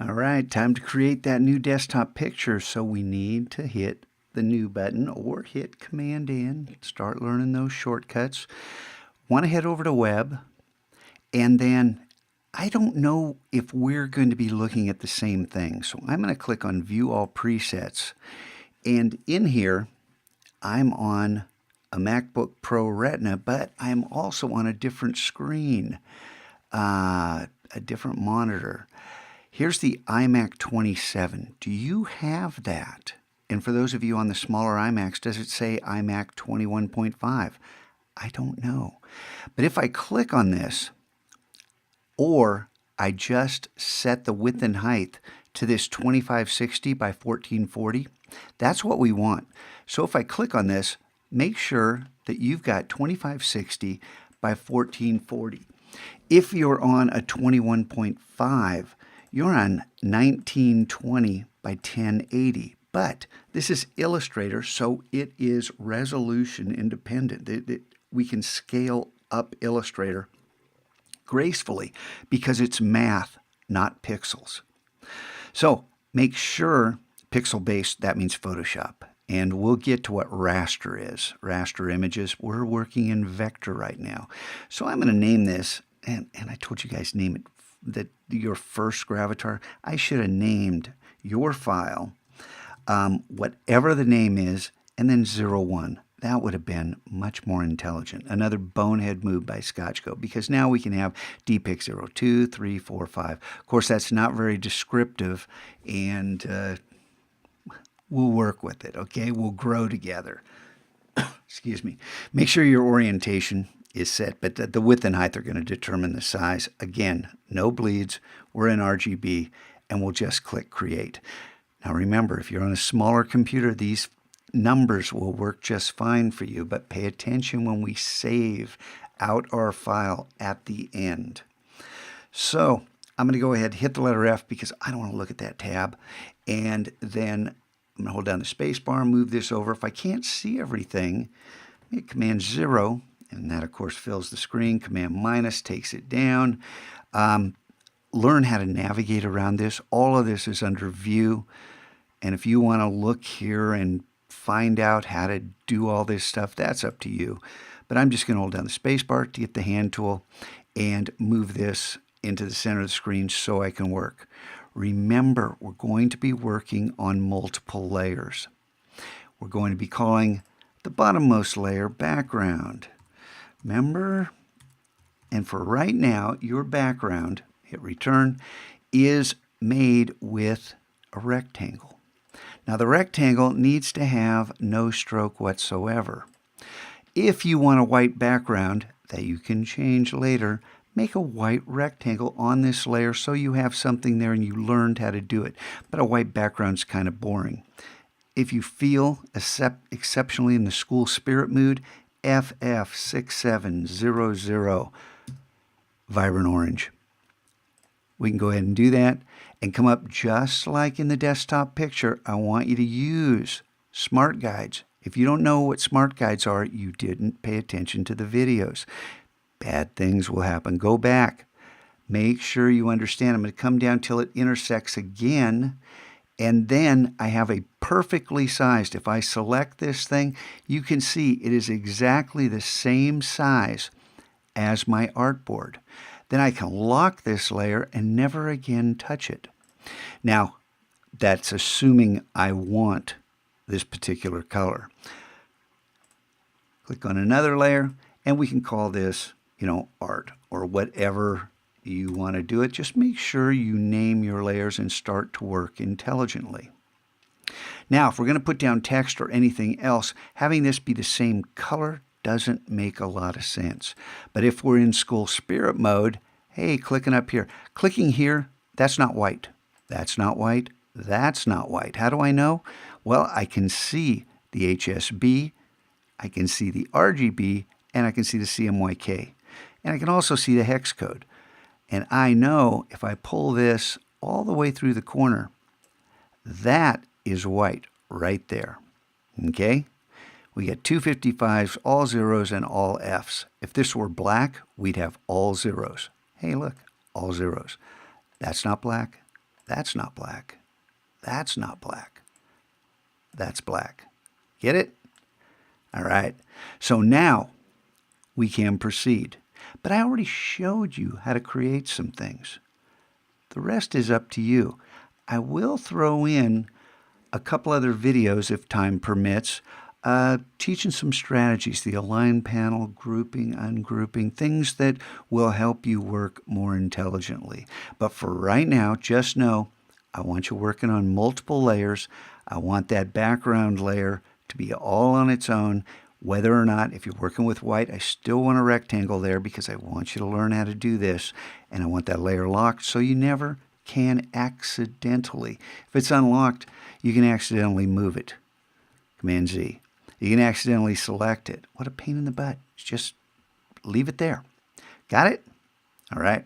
All right, time to create that new desktop picture. So we need to hit the new button or hit Command N. Start learning those shortcuts. Want to head over to Web, and then I don't know if we're going to be looking at the same thing. So I'm going to click on View All Presets. And in here, I'm on a MacBook Pro Retina, but I'm also on a different screen, a different monitor. Here's the iMac 27. Do you have that? And for those of you on the smaller iMacs, does it say iMac 21.5? I don't know. But if I click on this, or I just set the width and height to this 2560 by 1440, that's what we want. So if I click on this, make sure that you've got 2560 by 1440. If you're on a 21.5, you're on 1920 by 1080. But this is Illustrator, so it is resolution independent. We can scale up Illustrator gracefully because it's math, not pixels. So make sure pixel-based, that means Photoshop. And we'll get to what raster is. Raster images, we're working in vector right now. So I'm going to name this, and I told you guys name it, that your first Gravatar. I should have named your file, whatever the name is, and then 01. That would have been much more intelligent. Another bonehead move by Scotchko, because now we can have dPic 0, 2, 3, 4, 5. Of course, that's not very descriptive, and we'll work with it, okay? We'll grow together. Excuse me. Make sure your orientation is set, but the width and height are going to determine the size. Again, no bleeds. We're in RGB, and we'll just click Create. Now remember, if you're on a smaller computer, these numbers will work just fine for you, but pay attention when we save out our file at the end. So I'm going to go ahead and hit the letter F because I don't want to look at that tab, and then I'm going to hold down the space bar, move this over. If I can't see everything, hit Command 0, and that, of course, fills the screen. Command minus takes it down. Learn how to navigate around this. All of this is under View, and if you want to look here and find out how to do all this stuff, that's up to you. But I'm just going to hold down the space bar to get the hand tool and move this into the center of the screen so I can work. Remember, we're going to be working on multiple layers. We're going to be calling the bottommost layer background. Remember? And for right now, your background, hit return, is made with a rectangle. Now the rectangle needs to have no stroke whatsoever. If you want a white background that you can change later, make a white rectangle on this layer so you have something there and you learned how to do it. But a white background's kind of boring. If you feel exceptionally in the school spirit mood, FF6700, vibrant orange. We can go ahead and do that and come up just like in the desktop picture. I want you to use smart guides. If you don't know what smart guides are, you didn't pay attention to the videos. Bad things will happen. Go back. Make sure you understand. I'm going to come down till it intersects again. And then I have a perfectly sized. If I select this thing, you can see it is exactly the same size as my artboard. Then I can lock this layer and never again touch it. Now, that's assuming I want this particular color. Click on another layer, and we can call this, art or whatever you want to do it. Just make sure you name your layers and start to work intelligently. Now, if we're going to put down text or anything else, having this be the same color doesn't make a lot of sense. But if we're in school spirit mode, hey, clicking up here. Clicking here, that's not white. That's not white. That's not white. How do I know? Well, I can see the HSB, I can see the RGB, and I can see the CMYK. And I can also see the hex code. And I know if I pull this all the way through the corner, that is white right there. Okay? We get 255s, all zeros, and all Fs. If this were black, we'd have all zeros. Hey, look, all zeros. That's not black. That's not black. That's not black. That's black. Get it? All right. So now we can proceed. But I already showed you how to create some things. The rest is up to you. I will throw in a couple other videos if time permits, teaching some strategies, the align panel, grouping, ungrouping, things that will help you work more intelligently. But for right now, just know I want you working on multiple layers. I want that background layer to be all on its own. Whether or not, if you're working with white, I still want a rectangle there because I want you to learn how to do this. And I want that layer locked so you never can accidentally. If it's unlocked, you can accidentally move it. Command Z. You can accidentally select it. What a pain in the butt. Just leave it there. Got it? All right.